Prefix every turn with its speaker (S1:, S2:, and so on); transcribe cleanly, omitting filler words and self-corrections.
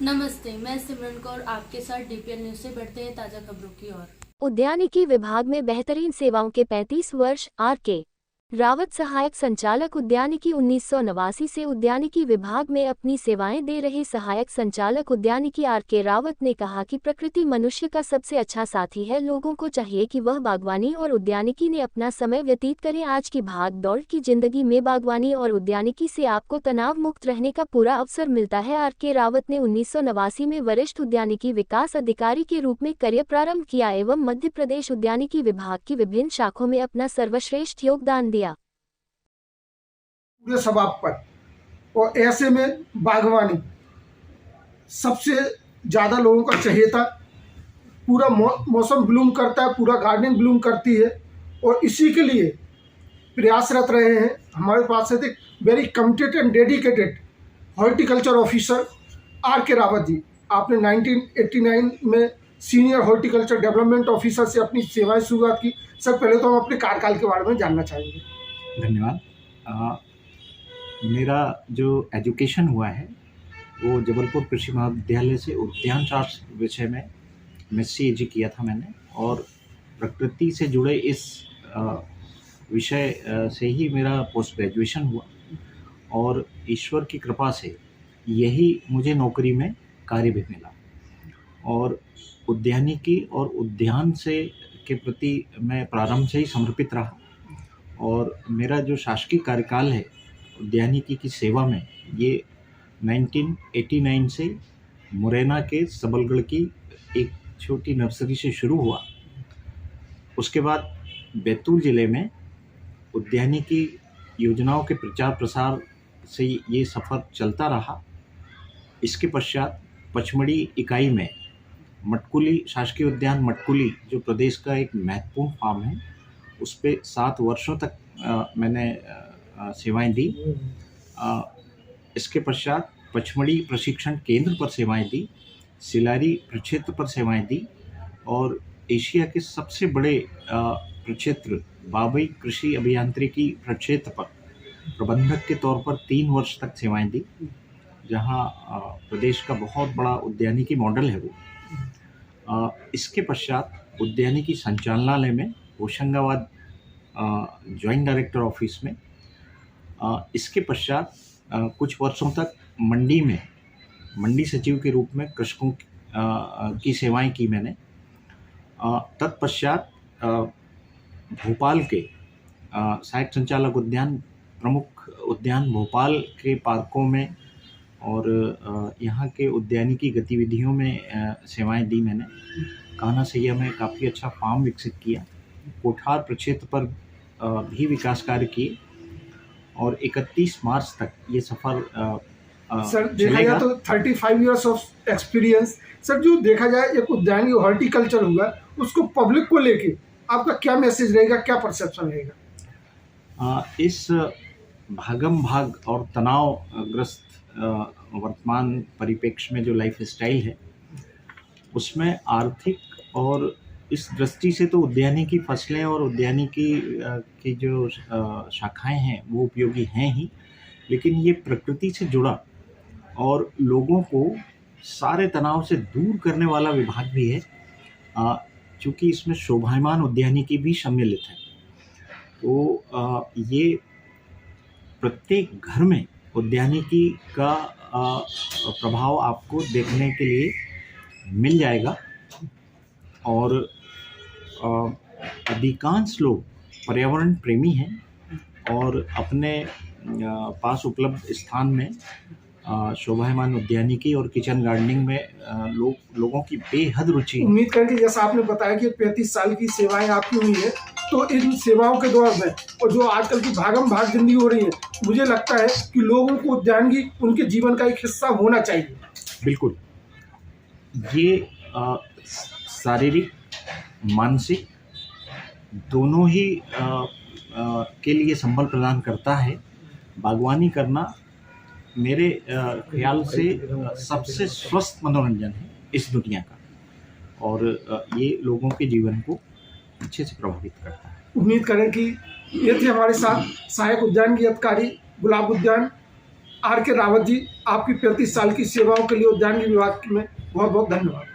S1: नमस्ते, मैं सिमरन कौर आपके साथ डीपीएल न्यूज से बढ़ते हैं ताज़ा खबरों की ओर।
S2: उद्यानिकी विभाग में बेहतरीन सेवाओं के 35 वर्ष आर.के. रावत सहायक संचालक उद्यानिकी 1989 से उद्यानिकी विभाग में अपनी सेवाएं दे रहे सहायक संचालक उद्यानिकी आर.के. रावत ने कहा कि प्रकृति मनुष्य का सबसे अच्छा साथी है। लोगों को चाहिए कि वह बागवानी और उद्यानिकी ने अपना समय व्यतीत करें। आज की भाग दौड़ की जिंदगी में बागवानी और उद्यानिकी से आपको तनाव मुक्त रहने का पूरा अवसर मिलता है। आर.के. रावत ने 1989 में वरिष्ठ उद्यानिकी विकास अधिकारी के रूप में करियर प्रारंभ किया एवं मध्य प्रदेश उद्यानिकी विभाग की विभिन्न शाखों में अपना सर्वश्रेष्ठ योगदान दिया।
S3: पूरे सबाब पर और ऐसे में बागवानी सबसे ज़्यादा लोगों का चहेता, पूरा मौसम ब्लूम करता है, पूरा गार्डनिंग ब्लूम करती है और इसी के लिए प्रयासरत रहे हैं। हमारे पास है very committed and dedicated horticulture officer R K. Rawat ji. आपने 1989 में सीनियर हॉर्टिकल्चर डेवलपमेंट ऑफिसर से अपनी सेवाएं शुरुआत की। सर, पहले तो हम अपने कार्यकाल के बारे में जानना चाहेंगे।
S4: धन्यवाद। मेरा जो एजुकेशन हुआ है वो जबलपुर कृषि महाविद्यालय से उद्यान शास्त्र विषय में MSc किया था मैंने, और प्रकृति से जुड़े इस विषय से ही मेरा पोस्ट ग्रेजुएशन हुआ और ईश्वर की कृपा से यही मुझे नौकरी में कार्य भी मिला। और उद्यानिकी और उद्यान से के प्रति मैं प्रारंभ से ही समर्पित रहा और मेरा जो शासकीय कार्यकाल है उद्यानिकी की सेवा में, ये 1989 से मुरैना के सबलगढ़ की एक छोटी नर्सरी से शुरू हुआ। उसके बाद बैतूल ज़िले में उद्यानिकी योजनाओं के प्रचार प्रसार से ये सफ़र चलता रहा। इसके पश्चात पचमढ़ी इकाई में मटकुली शासकीय उद्यान मटकुली, जो प्रदेश का एक महत्वपूर्ण फार्म है, उस पे 7 वर्षों तक मैंने सेवाएं दी। इसके पश्चात पचमढ़ी प्रशिक्षण केंद्र पर सेवाएं दी, सिलारी प्रक्षेत्र पर सेवाएं दी और एशिया के सबसे बड़े प्रक्षेत्र बाबई कृषि अभियांत्रिकी प्रक्षेत्र पर प्रबंधक के तौर पर 3 वर्ष तक सेवाएं दी, जहां प्रदेश का बहुत बड़ा उद्यानिकी मॉडल है वो। इसके पश्चात उद्यानिकी संचालनालय में होशंगाबाद जॉइंट डायरेक्टर ऑफिस में, इसके पश्चात कुछ वर्षों तक मंडी में मंडी सचिव के रूप में कृषकों की सेवाएं की मैंने। तत्पश्चात भोपाल के सहायक संचालक उद्यान प्रमुख उद्यान भोपाल के पार्कों में और यहाँ के उद्यानिकी गतिविधियों में सेवाएं दी मैंने। कान्हा सैया में काफ़ी अच्छा फार्म विकसित किया, कोठार प्रक्षेत्र पर भी विकास कार्य किए और 31 मार्च तक ये सफ़र
S3: सर देखा जाए तो 35 इयर्स ऑफ एक्सपीरियंस। सर, जो देखा जाए एक उद्यानिकी हॉर्टिकल्चर हुआ, उसको पब्लिक को लेके आपका क्या मैसेज रहेगा, क्या परसेप्शन रहेगा?
S4: इस भागम भाग और तनावग्रस्त वर्तमान परिप्रेक्ष्य में जो लाइफ स्टाइल है, उसमें आर्थिक और इस दृष्टि से तो उद्यानिकी फसलें और उद्यानिकी की जो शाखाएं हैं वो उपयोगी हैं ही, लेकिन ये प्रकृति से जुड़ा और लोगों को सारे तनाव से दूर करने वाला विभाग भी है, चूँकि इसमें शोभायमान उद्यानिकी भी सम्मिलित है। तो ये प्रत्येक घर में उद्यानिकी का प्रभाव आपको देखने के लिए मिल जाएगा और अधिकांश लोग पर्यावरण प्रेमी हैं और अपने पास उपलब्ध स्थान में शोभायमान उद्यानिकी और किचन गार्डनिंग में लोगों की बेहद रुचि है।
S3: उम्मीद करें कि जैसा आपने बताया कि 35 साल की सेवाएं आपकी हुई है, तो इन सेवाओं के दौर में और जो आजकल की भागम भाग जिंदगी हो रही है, मुझे लगता है कि लोगों को उद्यानिकी उनके जीवन का एक हिस्सा होना चाहिए।
S4: बिल्कुल, ये शारीरिक मानसिक दोनों ही के लिए संबल प्रदान करता है। बागवानी करना मेरे ख्याल से सबसे स्वस्थ मनोरंजन है इस दुनिया का, और ये लोगों के जीवन को अच्छे से प्रभावित करता है।
S3: उम्मीद करें कि ये थे हमारे साथ सहायक उद्यानिकी अधिकारी गुलाब उद्यान आर के रावत जी, आपकी 35 साल की सेवाओं के लिए उद्यानिकी विभाग में बहुत बहुत धन्यवाद।